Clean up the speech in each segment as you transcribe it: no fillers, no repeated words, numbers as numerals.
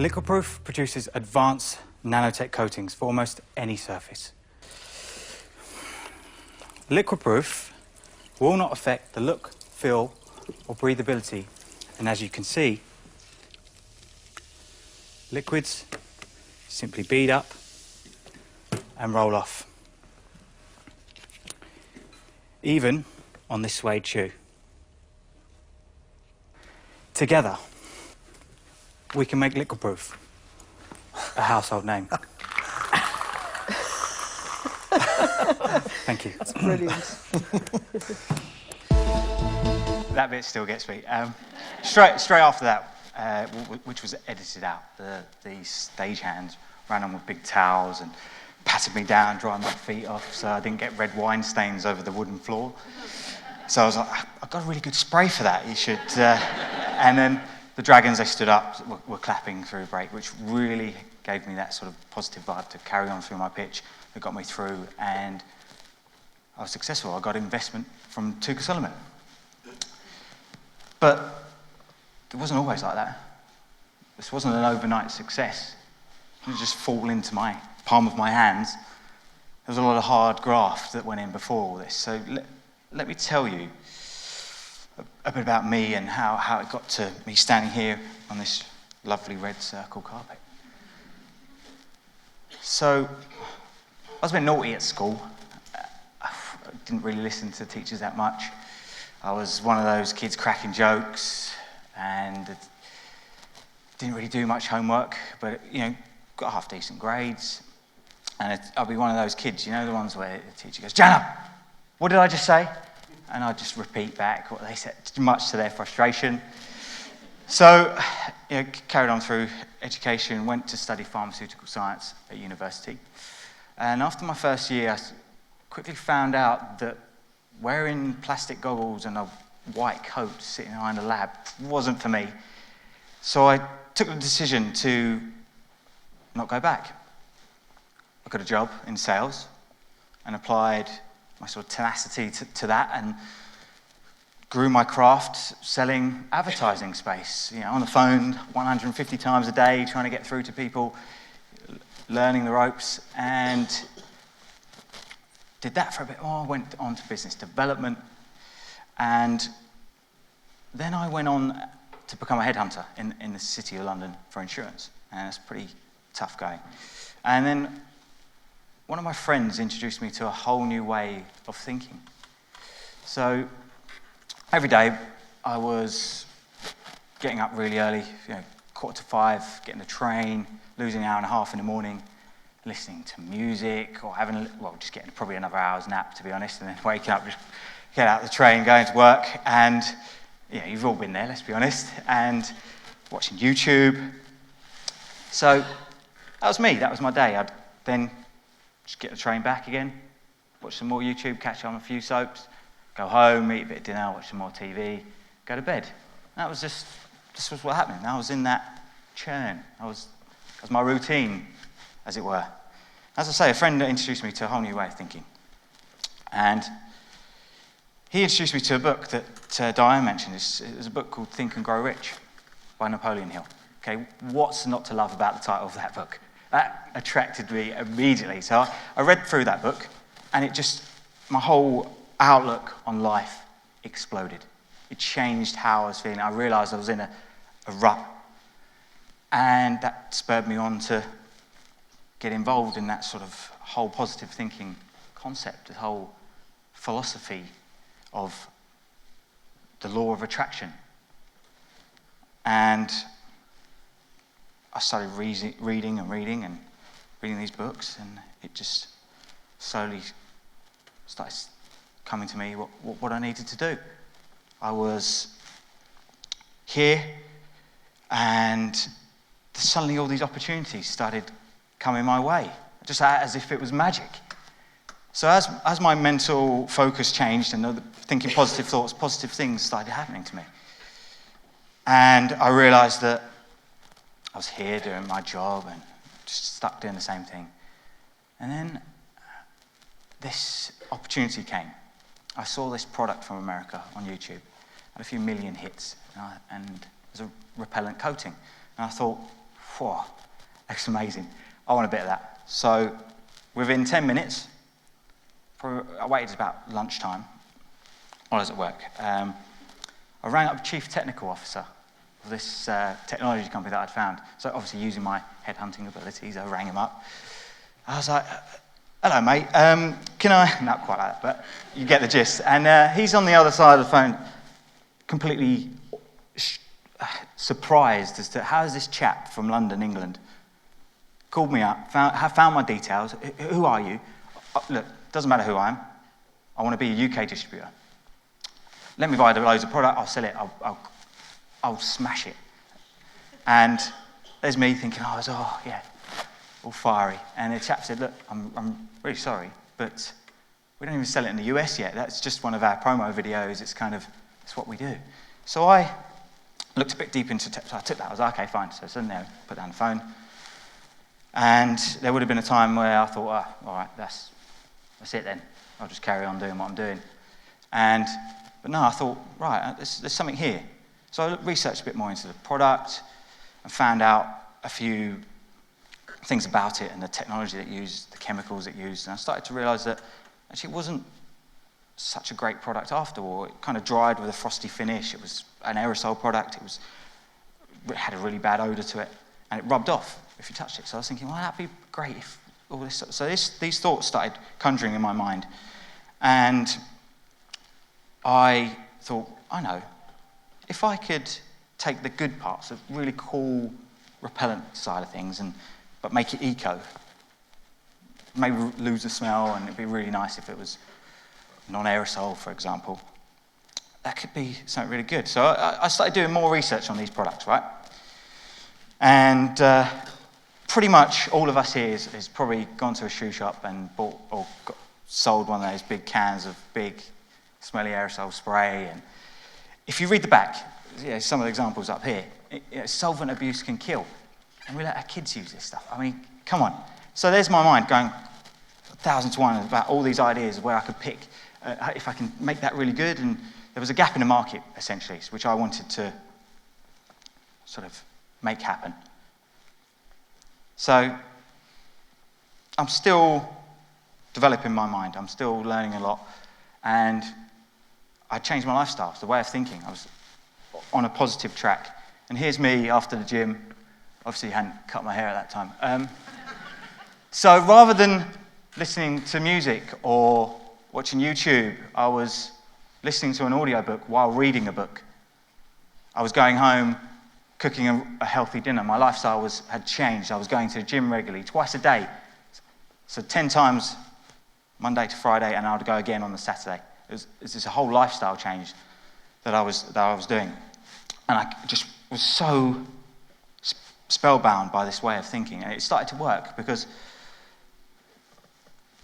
Liquidproof produces advanced nanotech coatings for almost any surface. Liquidproof will not affect the look, feel, or breathability, and as you can see, liquids simply bead up and roll off, even on this suede shoe. Together, we can make Liquidproof a household name. Thank you. That's brilliant. That bit still gets me. Straight after that, which was edited out, the stagehands ran on with big towels and patted me down, drying my feet off so I didn't get red wine stains over the wooden floor. So I was like, I've got a really good spray for that, you should... And then the dragons, they stood up, were clapping through a break, which really gave me that sort of positive vibe to carry on through my pitch. That got me through, and I was successful. I got investment from Tuka Solomon. But it wasn't always like that. This wasn't an overnight success. It didn't just fall into my palm of my hands. There was a lot of hard graft that went in before all this. So let me tell you a bit about me and how it got to me standing here on this lovely red circle carpet. So, I was a bit naughty at school. I didn't really listen to teachers that much. I was one of those kids cracking jokes and didn't really do much homework, but got half decent grades. And I'll be one of those kids, the ones where the teacher goes, "Jana, what did I just say?" And I just repeat back what they said, much to their frustration. So, carried on through education, went to study pharmaceutical science at university. And after my first year, I quickly found out that wearing plastic goggles and a white coat sitting behind a lab wasn't for me. So I took the decision to not go back. I got a job in sales and applied my sort of tenacity to that and grew my craft selling advertising space, on the phone 150 times a day, trying to get through to people, learning the ropes, and did that for a bit more. Went on to business development, and then I went on to become a headhunter in the City of London for insurance, and it's pretty tough going. And then one of my friends introduced me to a whole new way of thinking. So every day I was getting up really early, 4:45, getting the train, losing an hour and a half in the morning, listening to music, or just getting probably another hour's nap, to be honest, and then waking up, just get out the train, going to work, and you've all been there, let's be honest, and watching YouTube. So that was me, that was my day. I'd then just get the train back again, watch some more YouTube, catch on a few soaps, go home, eat a bit of dinner, watch some more TV, go to bed. That was this was what happened. I was in that churn. That was my routine, as it were. As I say, a friend introduced me to a whole new way of thinking. And he introduced me to a book that Diane mentioned. It was a book called Think and Grow Rich by Napoleon Hill. Okay, what's not to love about the title of that book? That attracted me immediately. So I read through that book, and my whole outlook on life exploded. It changed how I was feeling. I realised I was in a rut, and that spurred me on to get involved in that sort of whole positive thinking concept, the whole philosophy of the law of attraction. And I started reading these books, and it just slowly started coming to me what I needed to do. I was here, and suddenly all these opportunities started coming my way, just as if it was magic. So as my mental focus changed and thinking positive thoughts, positive things started happening to me. And I realised that I was here doing my job and just stuck doing the same thing. And then this opportunity came. I saw this product from America on YouTube, had a few million hits, and it was a repellent coating. And I thought, whew, that's amazing. I want a bit of that. So within 10 minutes, I waited about lunchtime while I was at work. I rang up the chief technical officer of this technology company that I'd found. So obviously using my headhunting abilities, I rang him up. I was like, hello mate, can I, not quite like that, but you get the gist. And he's on the other side of the phone, completely surprised as to how is this chap from London, England, called me up, found my details. Who are you? Look, doesn't matter who I am. I want to be a UK distributor. Let me buy loads of product, I'll sell it, I'll smash it. And there's me thinking, oh yeah, all fiery. And the chap said, look, I'm really sorry, but we don't even sell it in the US yet. That's just one of our promo videos. It's what we do. So I looked a bit deep into tech. So I took that. I was like, okay, fine. So I sat there, put down the phone. And there would have been a time where I thought, all right, that's it then. I'll just carry on doing what I'm doing. But no, I thought, right, there's something here. So I researched a bit more into the product and found out a few things about it and the technology that it used, the chemicals it used. And I started to realize that actually it wasn't such a great product after all. It kind of dried with a frosty finish. It was an aerosol product. It had a really bad odor to it, and it rubbed off if you touched it. So I was thinking, well, that'd be great if all this. So these thoughts started conjuring in my mind, and I thought, I know, if I could take the good parts, the really cool repellent side of things, but make it eco, maybe lose the smell, and it'd be really nice if it was non-aerosol, for example. That could be something really good. So I started doing more research on these products, right? And pretty much all of us here has probably gone to a shoe shop and bought or sold one of those big cans of big smelly aerosol spray. And if you read the back, some of the examples up here, solvent abuse can kill. And we let our kids use this stuff. I mean, come on. So there's my mind going 1,000 to 1 about all these ideas where I could pick if I can make that really good. And there was a gap in the market, essentially, which I wanted to sort of make happen. So I'm still developing my mind. I'm still learning a lot. And I changed my lifestyle, the way of thinking. I was on a positive track. And here's me after the gym. Obviously, I hadn't cut my hair at that time. So rather than listening to music or watching YouTube, I was listening to an audiobook while reading a book. I was going home, cooking a healthy dinner. My lifestyle had changed. I was going to the gym regularly, twice a day. So 10 times Monday to Friday, and I would go again on the Saturday. It was a whole lifestyle change that I was doing. And I just was so spellbound by this way of thinking. And it started to work because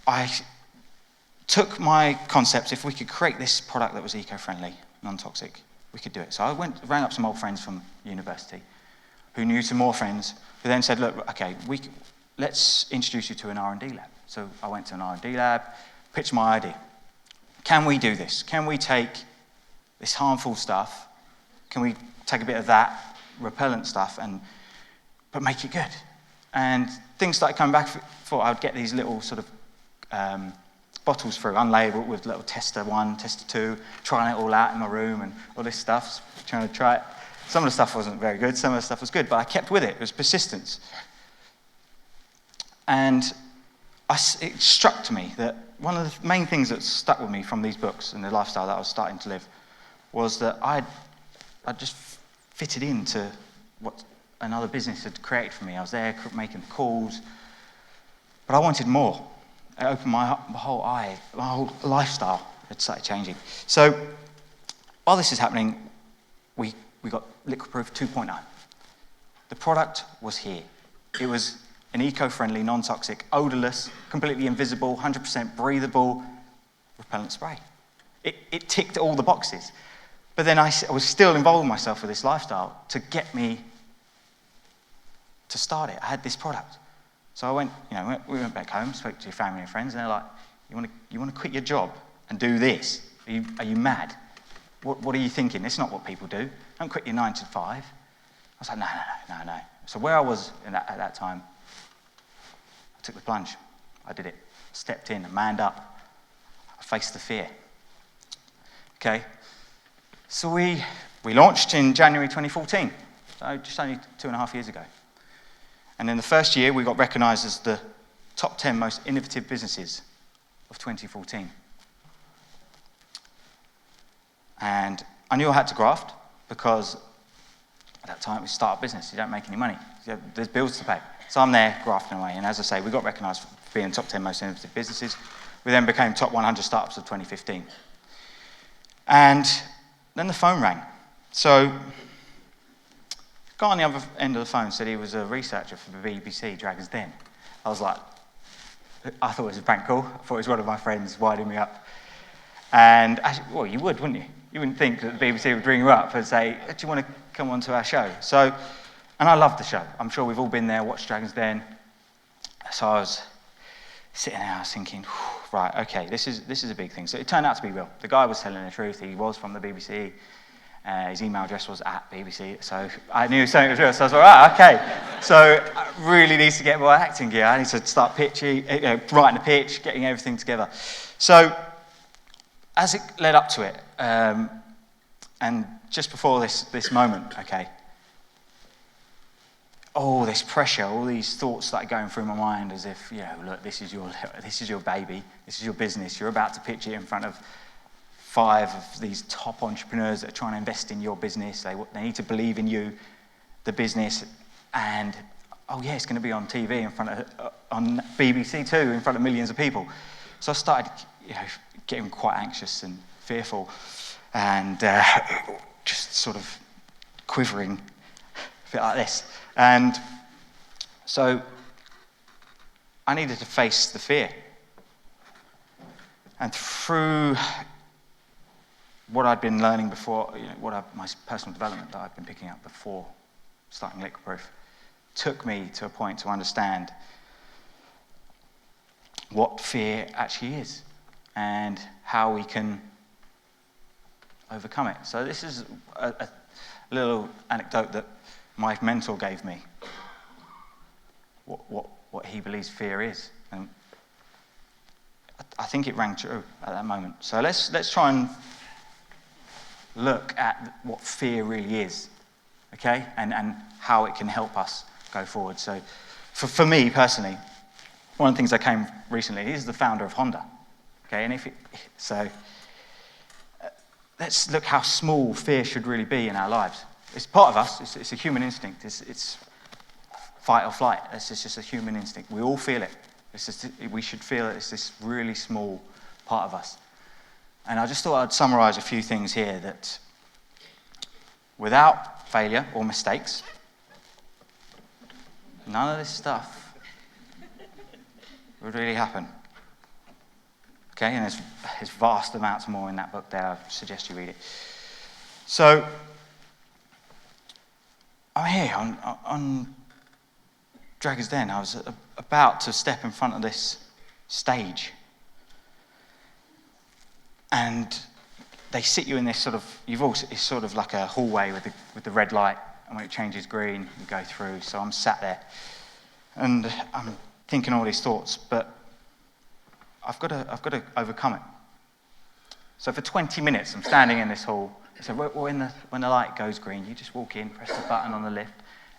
I took my concepts. If we could create this product that was eco-friendly, non-toxic, we could do it. So I rang up some old friends from university who knew some more friends who then said, look, okay, let's introduce you to an R&D lab. So I went to an R&D lab, pitched my idea. Can we do this? Can we take this harmful stuff, can we take a bit of that repellent stuff but make it good? And things started coming back. I would get these little sort of bottles through, unlabeled, with little tester 1, tester 2, trying it all out in my room and all this stuff, trying to try it. Some of the stuff wasn't very good, some of the stuff was good, but I kept with it. It was persistence. And it struck to me that one of the main things that stuck with me from these books and the lifestyle that I was starting to live was that I just fitted into what another business had created for me. I was there making calls, but I wanted more. It opened my whole lifestyle had started changing. So while this is happening, we got Liquidproof 2.0. The product was here. It was an eco-friendly, non-toxic, odorless, completely invisible, 100% breathable repellent spray. It ticked all the boxes. But then I was still involving myself with this lifestyle to get me to start it. I had this product. So we went back home, spoke to your family and friends, and they're like, you want to quit your job and do this? Are you mad? What are you thinking? It's not what people do. Don't quit your 9 to 5. I was like, no. So where I was at that time, I took the plunge. I did it. Stepped in, manned up. I faced the fear. Okay? So we launched in January 2014, so just only 2.5 years ago. And in the first year, we got recognised as the top 10 most innovative businesses of 2014. And I knew I had to graft, because at that time it was a start-up business. You don't make any money. There's bills to pay. So I'm there grafting away. And as I say, we got recognised for being top 10 most innovative businesses. We then became top 100 startups of 2015. And then the phone rang. So the guy on the other end of the phone said he was a researcher for the BBC, Dragon's Den. I was like, I thought it was a prank call. I thought it was one of my friends winding me up. And actually, well, you would, wouldn't you? You wouldn't think that the BBC would ring you up and say, do you want to come on to our show? So, and I loved the show. I'm sure we've all been there, watched Dragon's Den. So I was sitting there, I was thinking, right, okay, this is a big thing. So it turned out to be real. The guy was telling the truth. He was from the BBC. His email address was @BBC. So I knew something was real. So I was like, right, okay. So I really need to get my acting gear. I need to start pitching, writing a pitch, getting everything together. So as it led up to it, and just before this moment, okay, all this pressure, all these thoughts started going through my mind as if, look, this is your baby, this is your business, you're about to pitch it in front of 5 of these top entrepreneurs that are trying to invest in your business. They need to believe in you, the business, and oh yeah, it's going to be on TV in front of, on BBC too, in front of millions of people. So I started, getting quite anxious and fearful, and just sort of quivering, a bit like this. And so I needed to face the fear. And through what I'd been learning before, my personal development that I'd been picking up before starting Liquidproof, took me to a point to understand what fear actually is and how we can overcome it. So this is a little anecdote that my mentor gave me, what he believes fear is. And I think it rang true at that moment. So let's try and look at what fear really is, okay? And how it can help us go forward. So for me personally, one of the things I came recently, he's the founder of Honda, okay? And let's look how small fear should really be in our lives. It's part of us, it's a human instinct, it's fight or flight, it's just a human instinct. We all feel it. We should feel it. It's this really small part of us. And I just thought I'd summarize a few things here that without failure or mistakes, none of this stuff would really happen. Okay, and there's vast amounts more in that book there. I suggest you read it. So I'm here on Dragon's Den. I was about to step in front of this stage. And they sit you in this sort of, it's sort of like a hallway with the red light, and when it changes green, you go through. So I'm sat there, and I'm thinking all these thoughts, but I've got to overcome it. So for 20 minutes, I'm standing in this hall. So when the light goes green, you just walk in, press the button on the lift,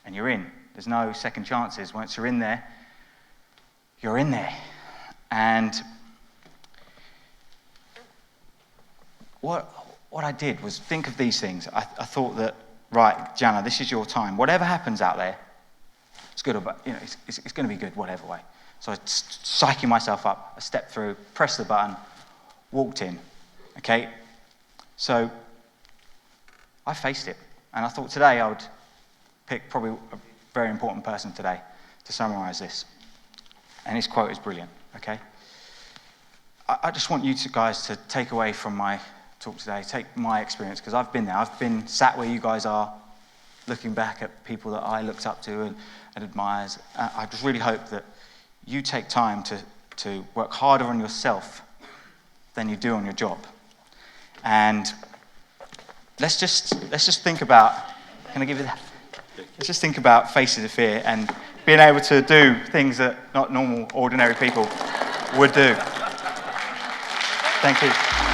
and you're in. There's no second chances. Once you're in there, you're in there. And what I did was think of these things. I thought that, right, Jana, this is your time. Whatever happens out there, it's good, but it's going to be good, whatever way. So I psyching myself up. I stepped through, pressed the button, walked in. Okay, so I faced it, and I thought today I would pick probably a very important person today to summarize this. And his quote is brilliant. Okay, I just want you guys to take away from my talk today, take my experience, because I've been there. I've been sat where you guys are, looking back at people that I looked up to and admires. I just really hope that you take time to work harder on yourself than you do on your job. And let's just think about, can I give you that? Just think about faces of fear and being able to do things that not normal, ordinary people would do. Thank you.